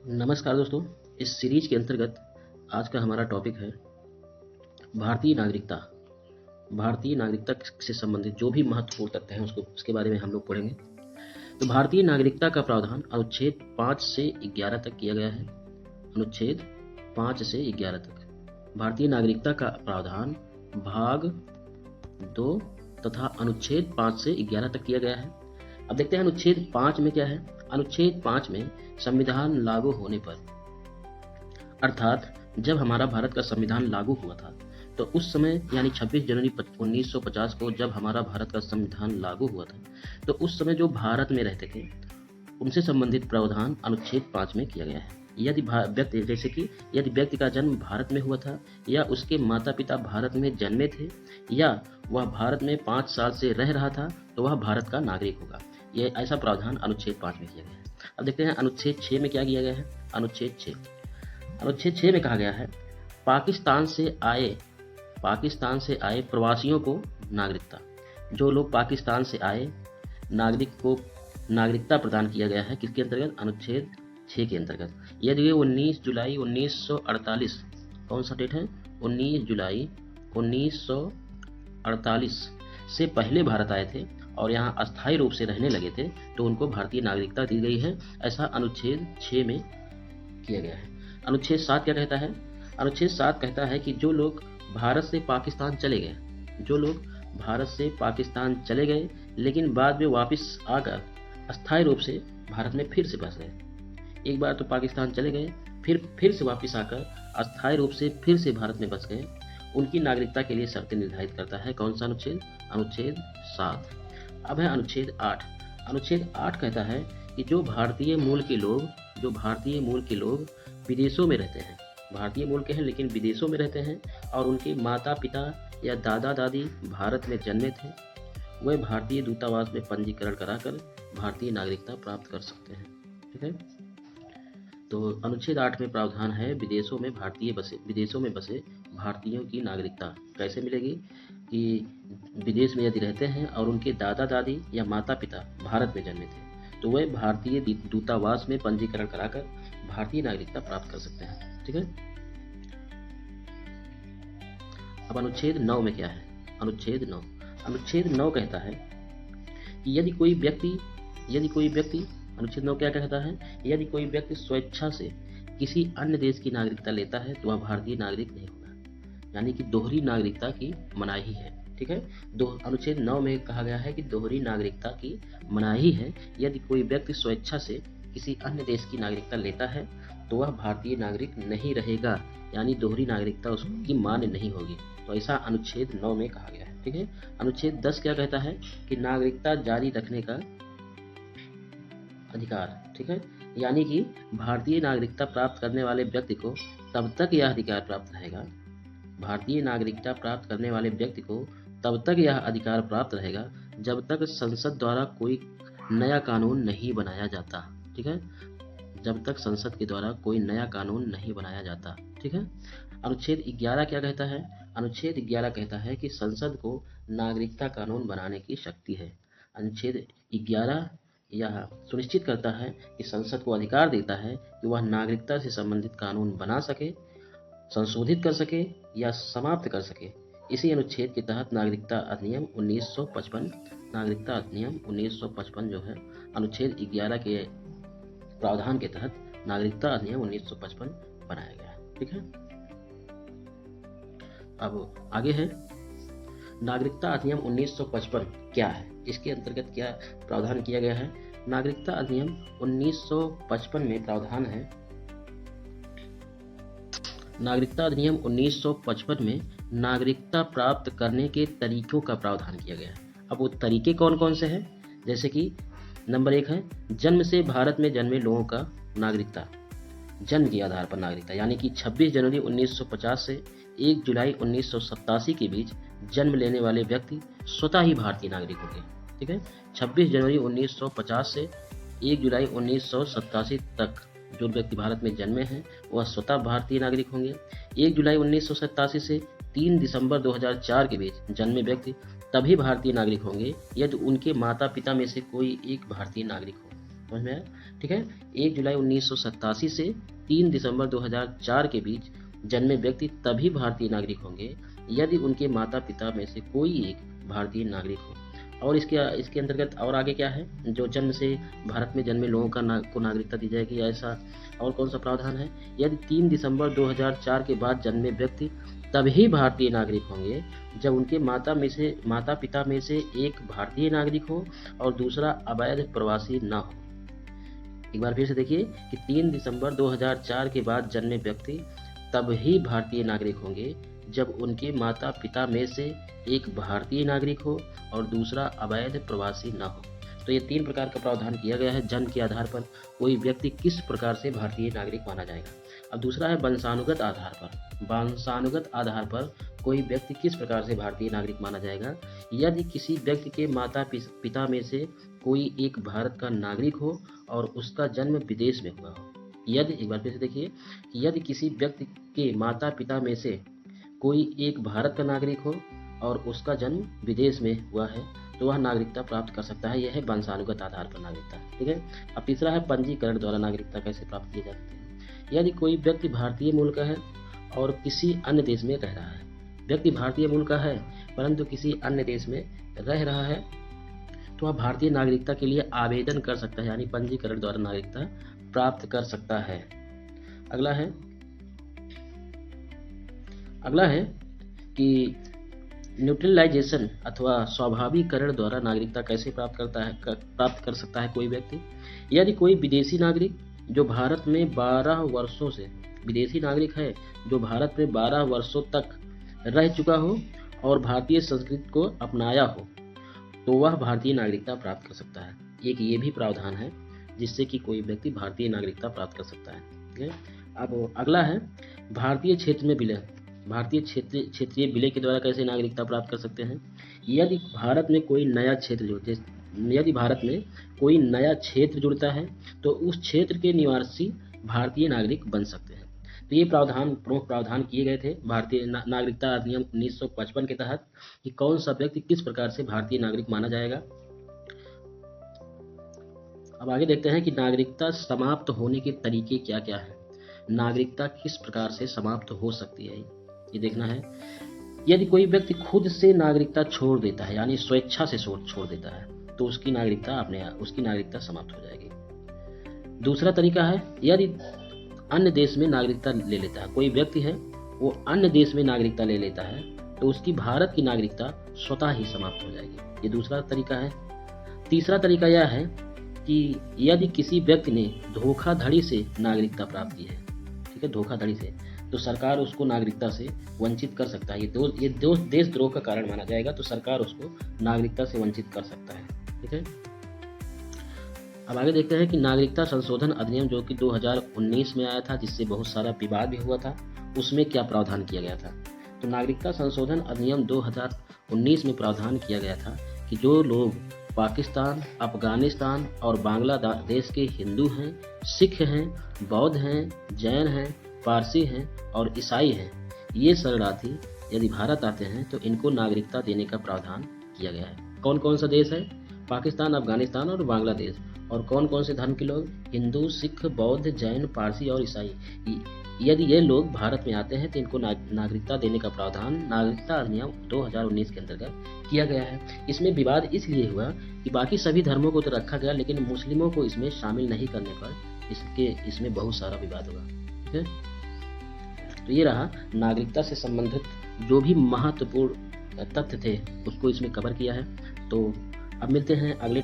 नमस्कार दोस्तों। इस सीरीज के अंतर्गत आज का हमारा टॉपिक है भारतीय नागरिकता। भारतीय नागरिकता से संबंधित जो भी महत्वपूर्ण तथ्य हैं उसके बारे में हम लोग पढ़ेंगे। तो भारतीय नागरिकता का प्रावधान अनुच्छेद 5 से 11 तक किया गया है। अनुच्छेद 5 से 11 तक भारतीय नागरिकता का प्रावधान भाग 2 तथा अनुच्छेद 5 से 11 तक किया गया है। अब देखते हैं अनुच्छेद 5 में क्या है। अनुच्छेद 5 में संविधान लागू होने पर, अर्थात जब हमारा भारत का संविधान लागू हुआ था तो उस समय यानी 26 जनवरी 1950 को जब हमारा भारत का संविधान लागू हुआ था तो उस समय जो भारत में रहते थे उनसे संबंधित प्रावधान अनुच्छेद 5 में किया गया है। यदि व्यक्ति जैसे कि यदि व्यक्ति का जन्म भारत में हुआ था या उसके माता पिता भारत में जन्मे थे या वह भारत में 5 साल से रह रहा था तो वह भारत का नागरिक होगा। यह ऐसा प्रावधान अनुच्छेद 5 में किया गया है। अब देखते हैं अनुच्छेद 6 में क्या किया गया है। अनुच्छेद 6 में कहा गया है पाकिस्तान से आए प्रवासियों को नागरिकता। जो लोग पाकिस्तान से आए नागरिक को नागरिकता प्रदान किया गया है। किसके अंतर्गत? अनुच्छेद 6 के अंतर्गत। यदि 19 जुलाई 1948, कौन सा डेट है? 19 जुलाई 1948 से पहले भारत आए थे और यहाँ अस्थायी रूप से रहने लगे थे तो उनको भारतीय नागरिकता दी गई है। ऐसा अनुच्छेद 6 में किया गया है। अनुच्छेद 7 क्या कहता है? अनुच्छेद 7 कहता है कि जो लोग भारत से पाकिस्तान चले गए लेकिन बाद में वापस आकर अस्थायी रूप से भारत में फिर से बस गए। एक बार तो पाकिस्तान चले गए फिर से वापस आकर अस्थायी रूप से फिर से भारत में बस गए, उनकी नागरिकता के लिए शर्तें निर्धारित करता है। कौन सा अनुच्छेद? अनुच्छेद 7। अब है अनुच्छेद 8। अनुच्छेद 8 कहता है कि जो भारतीय मूल के लोग विदेशों में रहते हैं, भारतीय मूल के हैं लेकिन विदेशों में रहते हैं और उनके माता पिता या दादा दादी भारत में जन्मे थे, वह भारतीय दूतावास में पंजीकरण कराकर भारतीय नागरिकता प्राप्त कर सकते हैं। ठीक है। तो अनुच्छेद 8 में प्रावधान है विदेशों में बसे भारतीयों की नागरिकता कैसे मिलेगी कि विदेश में यदि रहते हैं और उनके दादा दादी या माता पिता भारत में जन्मे थे तो वह भारतीय दूतावास में पंजीकरण कराकर भारतीय नागरिकता प्राप्त कर सकते हैं। ठीक है। अब अनुच्छेद 9 में क्या है? अनुच्छेद 9 कहता है कि यदि कोई व्यक्ति अनुच्छेद 9 क्या कहता है? यदि कोई व्यक्ति स्वेच्छा से किसी अन्य देश की नागरिकता लेता है तो वह भारतीय नागरिक नहीं होगा, यानी कि दोहरी नागरिकता की मनाही है। ठीक है। अनुच्छेद 9 में कहा गया है कि दोहरी नागरिकता की मनाही है। यदि कोई व्यक्ति स्वेच्छा से किसी अन्य देश की नागरिकता लेता है तो वह भारतीय नागरिक नहीं रहेगा, यानी दोहरी नागरिकता उसकी मान्य नहीं होगी। तो ऐसा अनुच्छेद 9 में कहा गया है। ठीक है। अनुच्छेद 10 क्या कहता है कि नागरिकता जारी रखने का अधिकार। ठीक है। यानी कि भारतीय नागरिकता प्राप्त करने वाले व्यक्ति को तब तक यह अधिकार प्राप्त रहेगा, भारतीय नागरिकता प्राप्त करने वाले व्यक्ति को तब तक यह अधिकार प्राप्त रहेगा जब तक संसद द्वारा कोई नया कानून नहीं बनाया जाता। ठीक है। जब तक संसद के द्वारा कोई नया कानून नहीं बनाया जाता। ठीक है। अनुच्छेद 11 क्या कहता है? अनुच्छेद 11 कहता है कि संसद को नागरिकता कानून बनाने की शक्ति है। अनुच्छेद 11 यह सुनिश्चित करता है कि संसद को अधिकार देता है कि वह नागरिकता से संबंधित कानून बना सके, संशोधित कर सके या समाप्त कर सके। इसी अनुच्छेद के तहत नागरिकता अधिनियम 1955 जो है अनुच्छेद 11 के प्रावधान के तहत नागरिकता अधिनियम 1955 बनाया गया है। ठीक है। अब आगे है नागरिकता अधिनियम 1955 क्या है, इसके अंतर्गत क्या प्रावधान किया गया है। नागरिकता अधिनियम 1955 में प्रावधान है, नागरिकता अधिनियम 1955 में नागरिकता प्राप्त करने के तरीकों का प्रावधान किया गया है। अब वो तरीके कौन कौन से हैं? जैसे कि नंबर 1 है जन्म से भारत में जन्मे लोगों का नागरिकता, जन्म के आधार पर नागरिकता, यानी कि 26 जनवरी 1950 से 1 जुलाई 1987 के बीच जन्म लेने वाले व्यक्ति स्वतः ही भारतीय नागरिक होंगे। ठीक है। 26 जनवरी 1950 से 1 जुलाई 1987 तक जो व्यक्ति भारत में जन्मे हैं वह स्वतः भारतीय नागरिक होंगे। 1 जुलाई 1987 से 3 दिसंबर 2004 के बीच जन्मे व्यक्ति तभी भारतीय नागरिक होंगे यदि उनके माता पिता में से कोई एक भारतीय नागरिक हो। समझ में आया? ठीक है। 1 जुलाई 1987 से 3 दिसंबर 2004 के बीच जन्मे व्यक्ति तभी भारतीय नागरिक होंगे यदि उनके माता पिता में से कोई एक भारतीय नागरिक हो। और इसके अंतर्गत और आगे क्या है, जो जन्म से भारत में जन्मे लोगों को नागरिकता दी जाएगी, ऐसा और कौन सा प्रावधान है? यदि 3 दिसंबर 2004 के बाद जन्मे व्यक्ति तभी भारतीय नागरिक होंगे जब उनके माता पिता में से एक भारतीय नागरिक हो और दूसरा अवैध प्रवासी न हो। एक बार फिर से देखिए कि 3 दिसंबर 2004 के बाद जन्मे व्यक्ति तभी भारतीय नागरिक होंगे जब उनके माता पिता में से एक भारतीय नागरिक हो और दूसरा अवैध प्रवासी न हो। तो ये 3 प्रकार का प्रावधान किया गया है। जन्म के आधार पर कोई व्यक्ति किस प्रकार से भारतीय नागरिक माना जाएगा। अब दूसरा है वंशानुगत आधार पर। वंशानुगत आधार पर कोई व्यक्ति किस प्रकार से भारतीय नागरिक माना जाएगा। यदि किसी व्यक्ति के माता पिता में से कोई एक भारत का नागरिक हो और उसका जन्म विदेश में हुआ हो। यदि, एक बार फिर से देखिए, यदि किसी व्यक्ति के माता पिता में से कोई एक भारत का नागरिक हो और उसका जन्म विदेश में हुआ है तो वह नागरिकता प्राप्त कर सकता है। यह है वंशानुगत आधार पर नागरिकता। ठीक है। अब तीसरा है पंजीकरण द्वारा नागरिकता कैसे प्राप्त की जा सकती है। यदि कोई व्यक्ति भारतीय मूल का है और किसी अन्य देश में रह रहा है, व्यक्ति भारतीय मूल का है परंतु किसी अन्य देश में रह रहा है तो वह भारतीय नागरिकता के लिए आवेदन कर सकता है, यानी पंजीकरण द्वारा नागरिकता प्राप्त कर सकता है। अगला है कि न्यूट्रलाइजेशन अथवा स्वाभाविकरण द्वारा नागरिकता कैसे प्राप्त कर सकता है कोई व्यक्ति। यदि कोई विदेशी नागरिक जो भारत में 12 वर्षों से विदेशी नागरिक है जो भारत में 12 वर्षों तक रह चुका हो और भारतीय संस्कृति को अपनाया हो तो वह भारतीय नागरिकता प्राप्त कर सकता है। एक ये भी प्रावधान है जिससे कि कोई व्यक्ति भारतीय नागरिकता प्राप्त कर सकता है। ठीक है। अब अगला है भारतीय क्षेत्र में विलय। भारतीय क्षेत्रीय विलय के द्वारा कैसे नागरिकता प्राप्त कर सकते हैं। यदि भारत में कोई नया क्षेत्र जुड़ता है तो उस क्षेत्र के निवासी भारतीय नागरिक बन सकते हैं। तो ये प्रमुख प्रावधान किए गए थे भारतीय नागरिकता अधिनियम 1955 के तहत कि कौन सा व्यक्ति किस प्रकार से भारतीय नागरिक माना जाएगा। अब आगे देखते हैं कि नागरिकता समाप्त होने के तरीके क्या क्या है। नागरिकता किस प्रकार से समाप्त हो सकती है ये देखना है। यदि कोई व्यक्ति खुद से नागरिकता छोड़ देता है, यानी स्वेच्छा से छोड़ देता है, तो उसकी नागरिकता समाप्त हो जाएगी। दूसरा तरीका है यदि अन्य देश में नागरिकता ले लेता है, कोई व्यक्ति है वो अन्य देश में नागरिकता ले लेता है तो उसकी भारत की नागरिकता स्वतः ही समाप्त हो जाएगी। ये दूसरा तरीका है। तीसरा तरीका यह है कि यदि किसी व्यक्ति ने धोखाधड़ी से नागरिकता प्राप्त की है, ठीक है, धोखाधड़ी से, तो सरकार उसको नागरिकता से वंचित कर सकता है। ये देशद्रोह का कारण माना जाएगा तो सरकार उसको नागरिकता से वंचित कर सकता है। ठीक है। अब आगे देखते हैं कि नागरिकता संशोधन अधिनियम जो कि 2019 में आया था, जिससे बहुत सारा विवाद भी हुआ था, उसमें क्या प्रावधान किया गया था। तो नागरिकता संशोधन अधिनियम 2019 में प्रावधान किया गया था कि जो लोग पाकिस्तान, अफगानिस्तान और बांग्लादेश के हिंदू हैं, सिख हैं, बौद्ध हैं, जैन हैं, पारसी हैं और ईसाई हैं, ये शरणार्थी यदि भारत आते हैं तो इनको नागरिकता देने का प्रावधान किया गया है। कौन कौन सा देश है? पाकिस्तान, अफगानिस्तान और बांग्लादेश। और कौन कौन से धर्म के लोग? हिंदू, सिख, बौद्ध, जैन, पारसी और ईसाई। यदि ये लोग भारत में आते हैं तो इनको नागरिकता देने का प्रावधान नागरिकता अधिनियम 2019 के अंतर्गत किया गया है। इसमें विवाद इसलिए हुआ कि बाकी सभी धर्मों को तो रखा गया लेकिन मुस्लिमों को इसमें शामिल नहीं करने पर इसमें बहुत सारा विवाद हुआ। ठीक है। तो ये रहा नागरिकता से संबंधित जो भी महत्वपूर्ण तथ्य थे उसको इसमें कवर किया है। तो अब मिलते हैं अगले